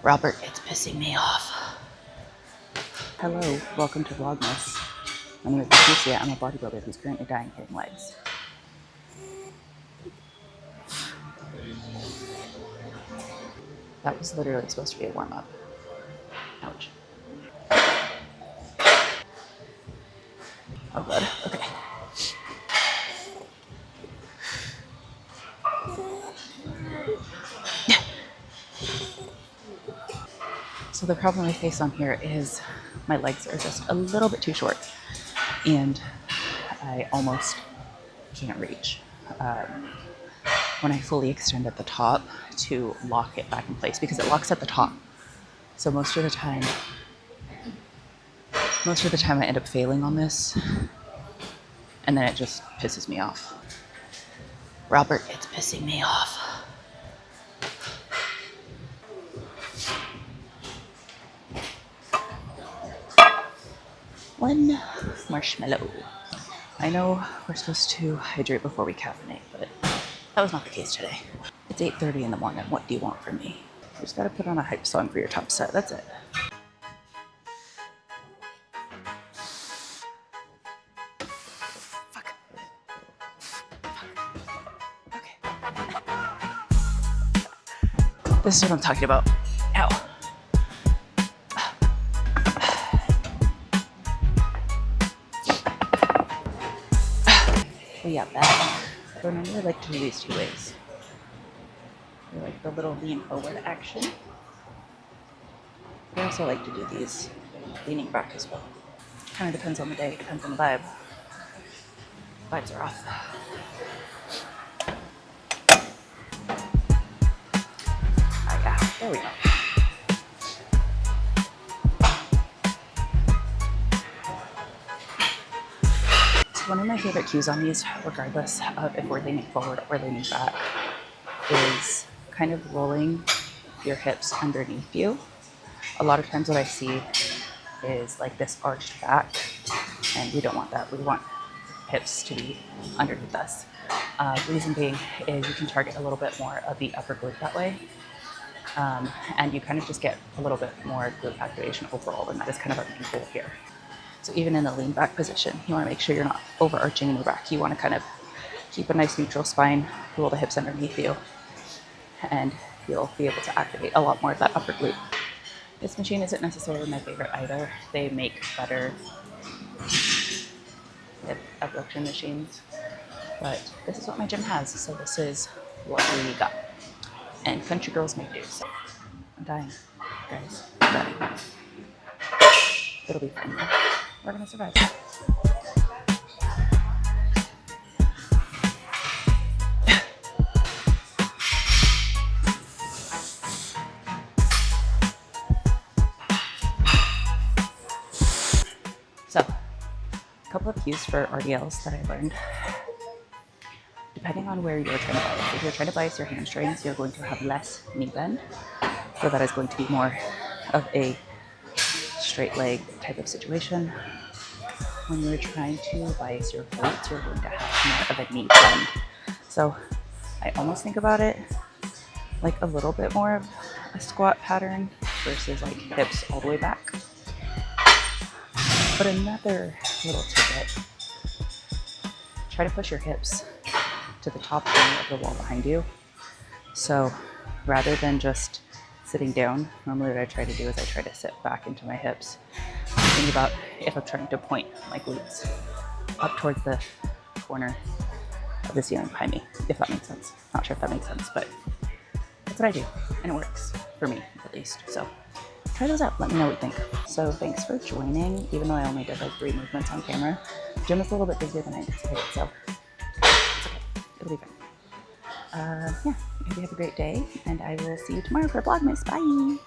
Robert, it's pissing me off. Hello, welcome to Vlogmas. My name is Patricia. I'm a bodybuilder who's currently dying hitting legs. That was literally supposed to be a warm-up. Ouch. Oh good, okay. So the problem I face on here is my legs are just a little bit too short and I almost can't reach when I fully extend at the top to lock it back in place because it locks at the top. So most of the time I end up failing on this and then it just pisses me off. Robert, it's pissing me off. One marshmallow. I know we're supposed to hydrate before we caffeinate, but that was not the case today. It's 8:30 in the morning. What do you want from me? You just gotta put on a hype song for your top set. That's it. Fuck. Okay. This is what I'm talking about. Ow. We got that. So remember, I like to do these two ways. I like the little lean forward action. I also like to do these leaning back as well. Kind of depends on the day, depends on the vibe. Vibes are off. Ah, yeah, there we go. One of my favorite cues on these, regardless of if we're leaning forward or leaning back, is kind of rolling your hips underneath you. A lot of times what I see is like this arched back, and we don't want that. We want hips to be underneath us. Reason being is you can target a little bit more of the upper glute that way, and you kind of just get a little bit more glute activation overall, and that is kind of our main goal here. So even in the lean back position, you want to make sure you're not overarching in your back. You want to kind of keep a nice neutral spine, roll the hips underneath you, and you'll be able to activate a lot more of that upper glute. This machine isn't necessarily my favorite either. They make better hip abduction machines, but this is what my gym has, so this is what we got. And country girls make do. So I'm dying, guys. I'm dying. It'll be fine. We're gonna survive. So, a couple of cues for RDLs that I learned. Depending on where you're trying to bias. If you're trying to bias your hamstrings, you're going to have less knee bend. So that is going to be more of a straight leg type of situation. When you're trying to bias your glutes, you're going to have more of a knee bend. So I almost think about it like a little bit more of a squat pattern versus like hips all the way back. But another little tidbit, try to push your hips to the top corner of the wall behind you. So rather than just sitting down, normally what I try to do is I try to sit back into my hips. Think about if I'm trying to point my glutes up towards the corner of the ceiling behind me, if that makes sense. Not sure if that makes sense, but that's what I do, and it works, for me at least. So try those out, let me know what you think. So thanks for joining, even though I only did like 3 movements on camera. Gym is a little bit busier than I anticipated, so it's okay, it'll be fine. Yeah, I hope you have a great day, and I will see you tomorrow for Vlogmas. Bye!